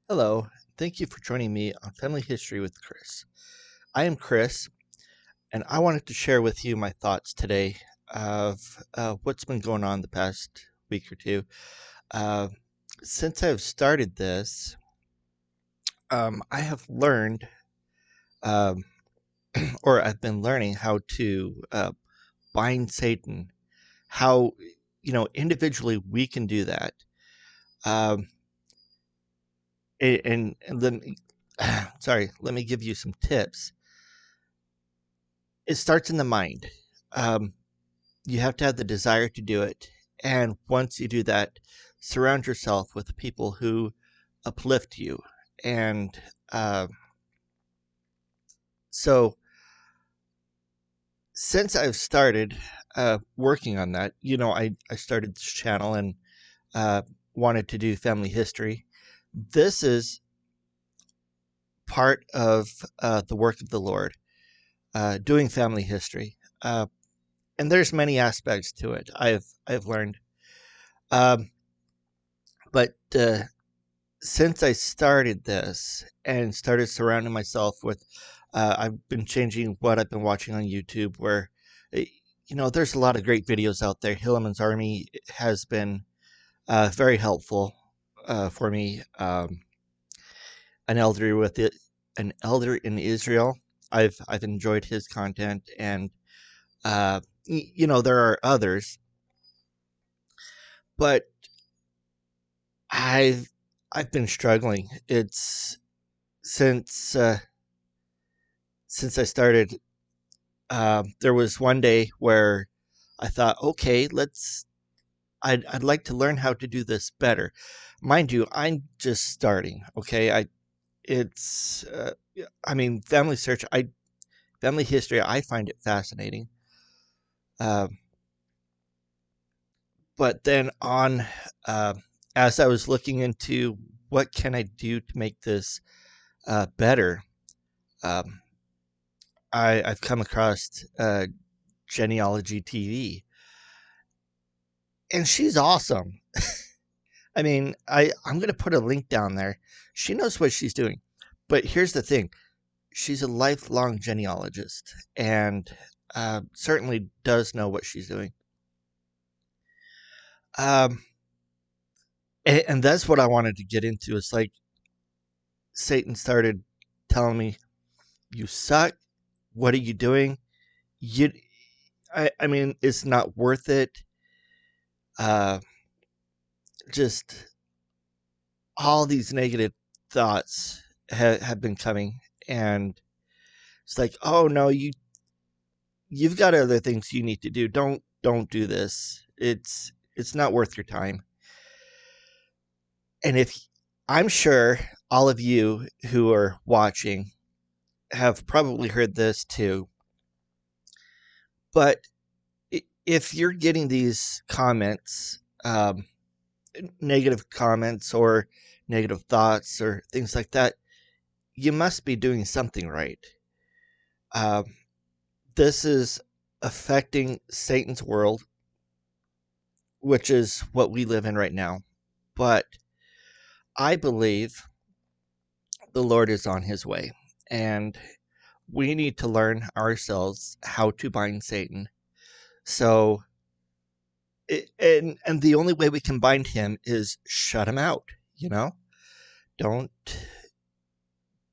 Hello, thank you for joining me on Family History with Chris. I am Chris, and I wanted to share with you my thoughts today of what's been going on the past week or two. Uh, since I've started this, I have learned, um, or I've been learning how to bind Satan, how, individually we can do that. Um, and let me, sorry, let me give you some tips. It starts in the mind. Um, you have to have the desire to do it. And once you do that, surround yourself with people who uplift you. And uh, so, since I've started working on that, I started this channel and uh, wanted to do family history. This is part of the work of the Lord, doing family history. And there's many aspects to it. I've learned. Um, but since I started this and started surrounding myself with, I've been changing what I've been watching on YouTube. Where, eh, there's a lot of great videos out there. Hillman's Army has been very helpful for me. An elder with it, an elder in Israel. I've enjoyed his content, and there are others, but I've I've been struggling. It's since uh, since I started. There was one day where I thought, okay, I'd like to learn how to do this better. Mind you, I'm just starting. Okay, it's yeah, I mean, family history. I find it fascinating. Um, but then uh, as I was looking into what can I do to make this better, um, I've come across Genealogy TV, and she's awesome. I mean, I'm gonna put a link down there. She knows what she's doing. But here's the thing. She's a lifelong genealogist and certainly does know what she's doing. Um, and that's what I wanted to get into. It's like Satan started telling me, "You suck. What are you doing? You, I mean, it's not worth it." Uh, just all these negative thoughts have been coming, and it's like, "Oh no, you've got other things you need to do. Don't do this. It's not worth your time." And if I'm sure all of you who are watching have probably heard this too, but if you're getting these comments, negative comments or negative thoughts or things like that, you must be doing something right. Um, this is affecting Satan's world, which is what we live in right now. But I believe the Lord is on his way, and we need to learn ourselves how to bind Satan. So, and the only way we can bind him is shut him out. You know, don't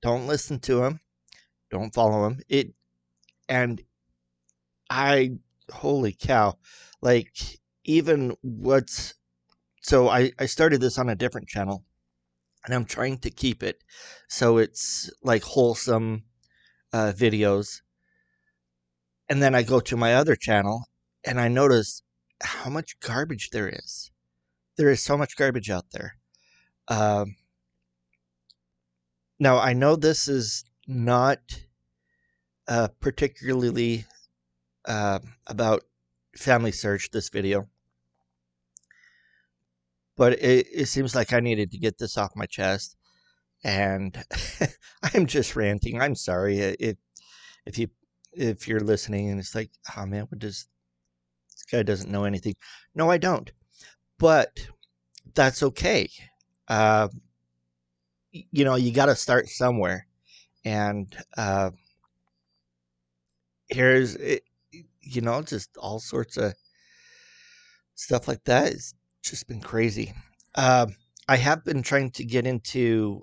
don't listen to him. Don't follow him. And I, holy cow, like even what's so I started this on a different channel, and I'm trying to keep it so it's like wholesome videos. And then I go to my other channel and I notice how much garbage there is. There is so much garbage out there. Um, Now, I know this is not particularly about Family Search, this video, but it seems like I needed to get this off my chest. And I'm just ranting. I'm sorry if you if you're listening and it's like, oh man, what does this guy doesn't know anything? No, I don't. But that's okay. Uh, you got to start somewhere. And here's it, just all sorts of stuff like that. It's just been crazy. I have been trying to get into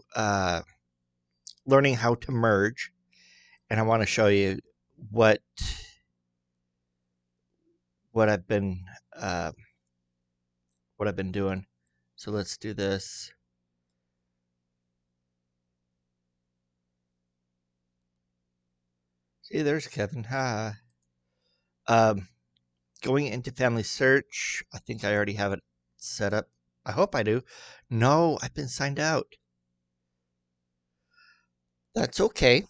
learning how to merge, and I want to show you what what I've been uh, what I've been doing. So let's do this. See, there's Kevin. Ha. Um, Going into family search. I think I already have it set up. I hope I do. No, I've been signed out. That's okay.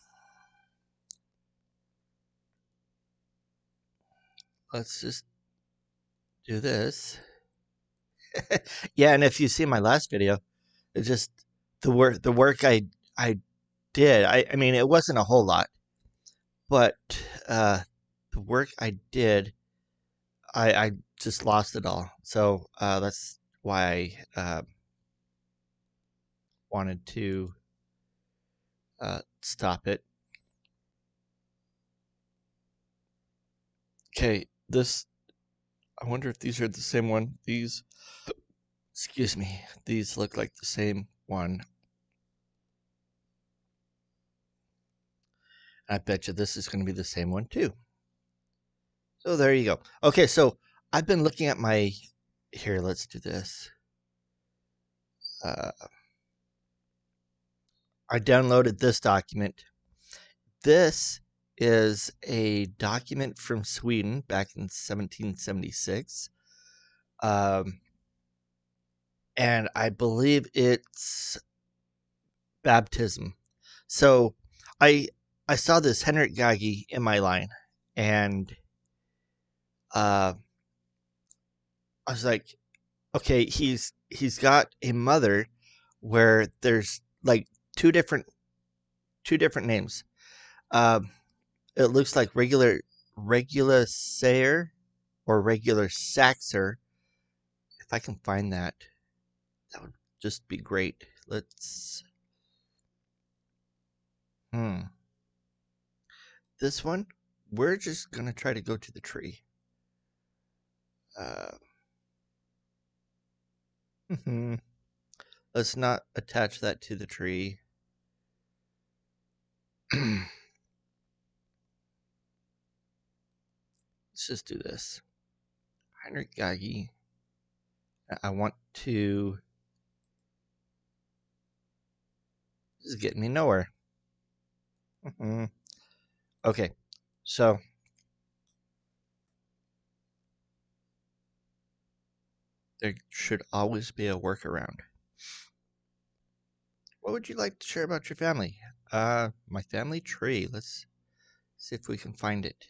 Let's just do this. Yeah, and if you see my last video, it's just the work I did. I mean, it wasn't a whole lot, but uh, the work I did, I just lost it all. So that's why I wanted to stop it. Okay, this. I wonder if these are the same one. These, excuse me, these look like the same one. I bet you this is going to be the same one too. So there you go. Okay, so I've been looking at my. Here, let's do this. Uh, I downloaded this document. This is a document from Sweden back in 1776. And I believe it's baptism. So I I saw this Henrik Gagi in my line, and uh, I was like, okay, he's got a mother where there's like two different names. Um, it looks like regular Sayer or regular Saxer. If I can find that, that would just be great. Let's. Hmm. This one, we're just gonna try to go to the tree. Uh, let's not attach that to the tree. Let's just do this. Heinrich Gagi. I want to. This is getting me nowhere. Okay, so there should always be a workaround. What would you like to share about your family? My family tree. Let's see if we can find it.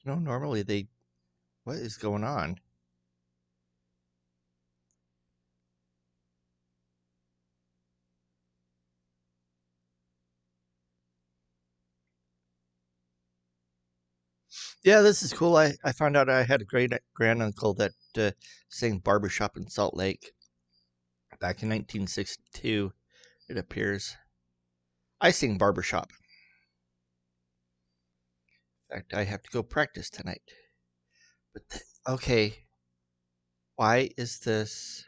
Normally they. What is going on? Yeah, this is cool. I found out I had a great granduncle that sang barbershop in Salt Lake back in 1962. It appears. I sing barbershop. In fact, I have to go practice tonight. But okay, why is this?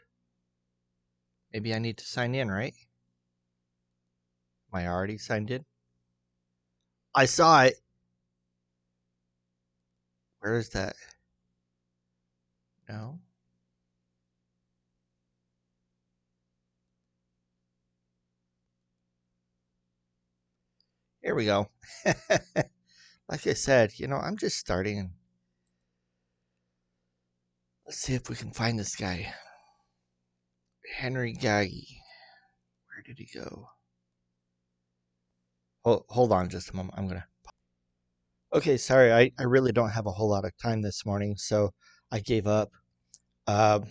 Maybe I need to sign in, right? Am I already signed in? I saw it. Where is that? No. Here we go. Like I said, I'm just starting. Let's see if we can find this guy. Henry Gaggy. Where did he go? Hold on just a moment. I'm going to. Okay, sorry. I really don't have a whole lot of time this morning, so I gave up. Um,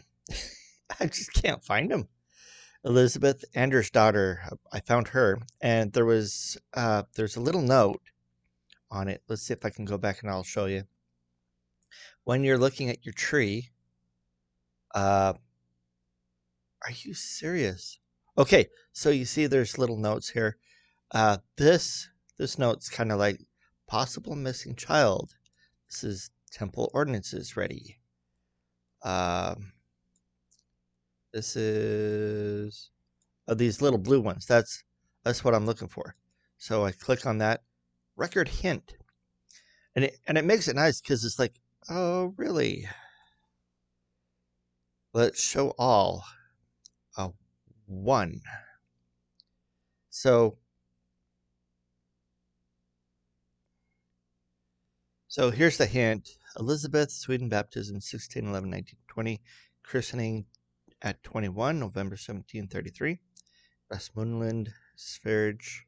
I just can't find him. Elizabeth Anders' daughter. I found her, and there's a little note on it. Let's see if I can go back and I'll show you. When you're looking at your tree, are you serious? Okay, so you see there's little notes here. This note's kind of like possible missing child. This is temple ordinances ready. Um, this is these little blue ones. That's what I'm looking for. So I click on that record hint, and it makes it nice because it's like, oh really? Let's show all. One. So here's the hint. Elizabeth, Sweden baptism 1611 1920, christening at 21, November 1733. Westmoreland, Sverige,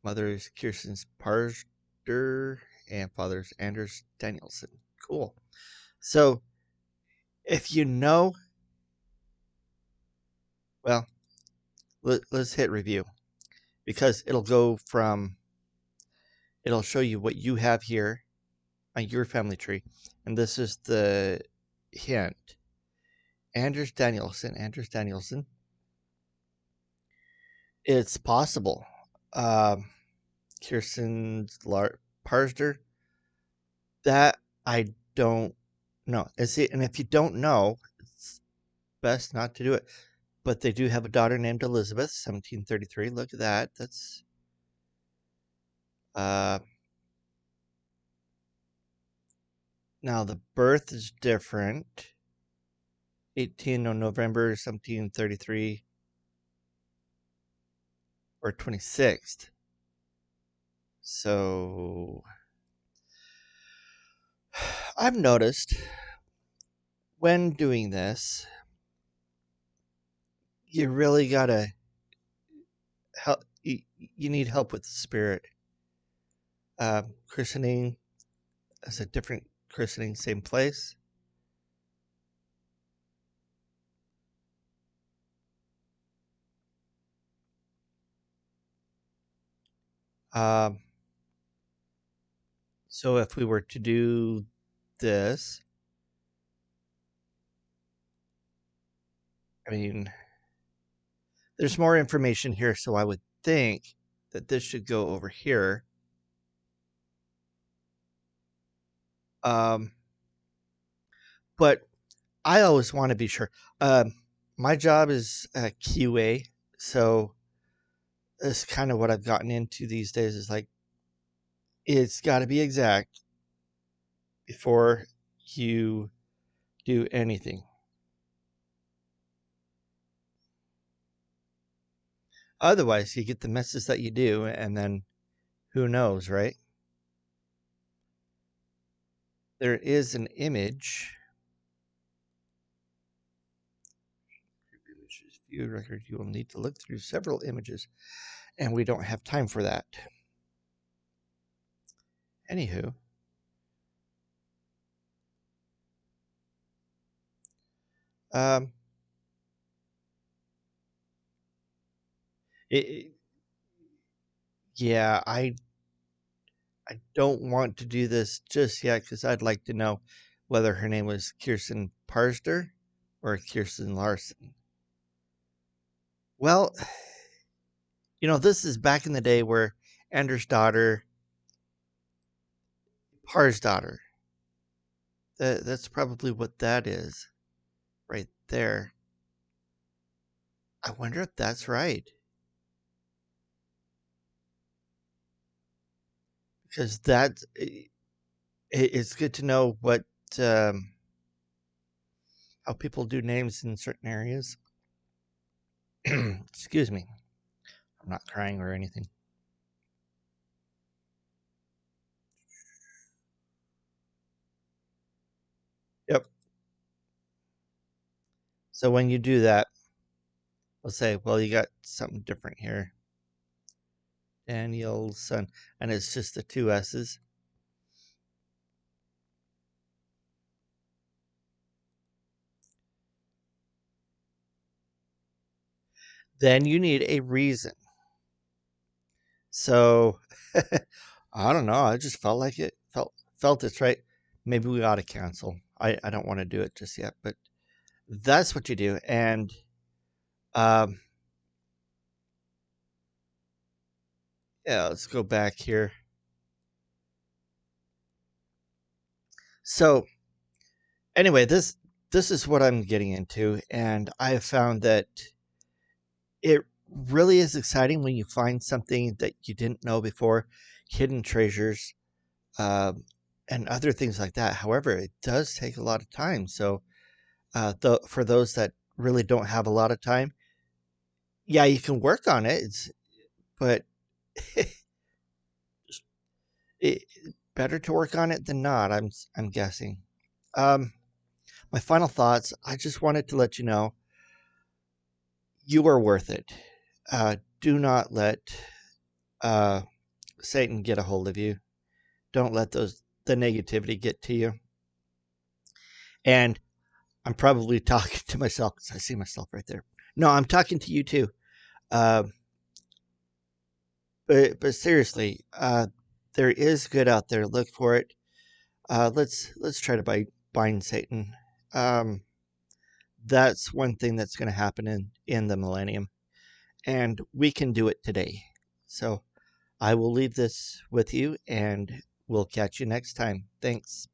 mother's Kirsten Parster, and father's Anders Danielson. Cool. So if you know, well, let's hit review because it'll show you what you have here on your family tree. And this is the hint. Anders Danielson. It's possible. Kirsten Parsder. That I don't know. And if you don't know, it's best not to do it. But they do have a daughter named Elizabeth, 1733. Look at that. That's now the birth is different. 18 on November 1733 or 26th. So I've noticed when doing this, you really gotta help. You need help with the spirit. Christening is a different christening, same place. So if we were to do this, I mean, there's more information here, so I would think that this should go over here. But I always want to be sure. My job is QA, so that's kind of what I've gotten into these days. Is like it's got to be exact before you do anything. Otherwise, you get the messes that you do, and then who knows, right? There is an image. View record. You will need to look through several images, and we don't have time for that. Anywho. Yeah, I don't want to do this just yet because I'd like to know whether her name was Kirsten Parster or Kirsten Larson. Well, this is back in the day where Anders' daughter, Par's daughter. That's probably what that is right there. I wonder if that's right. Because it's good to know what how people do names in certain areas. Excuse me. I'm not crying or anything. Yep. So when you do that, we'll say, well, you got something different here. Danielson, and it's just the two S's. Then you need a reason. So I don't know. I just felt like it. felt it's right, maybe we ought to cancel. I don't want to do it just yet, but that's what you do. And um, yeah, let's go back here. So anyway, this is what I'm getting into, and I have found that it really is exciting when you find something that you didn't know before, hidden treasures, um, and other things like that. However, it does take a lot of time. So, for those that really don't have a lot of time, yeah, you can work on it. But it, better to work on it than not. I'm guessing. Um, my final thoughts. I just wanted to let you know you are worth it. Do not let uh, Satan get a hold of you. Don't let the negativity get to you. And I'm probably talking to myself because I see myself right there. No, I'm talking to you too. Uh, but seriously, there is good out there. Look for it. Let's try to bind Satan. Um, that's one thing that's going to happen in the millennium, and we can do it today. So I will leave this with you, and we'll catch you next time. Thanks.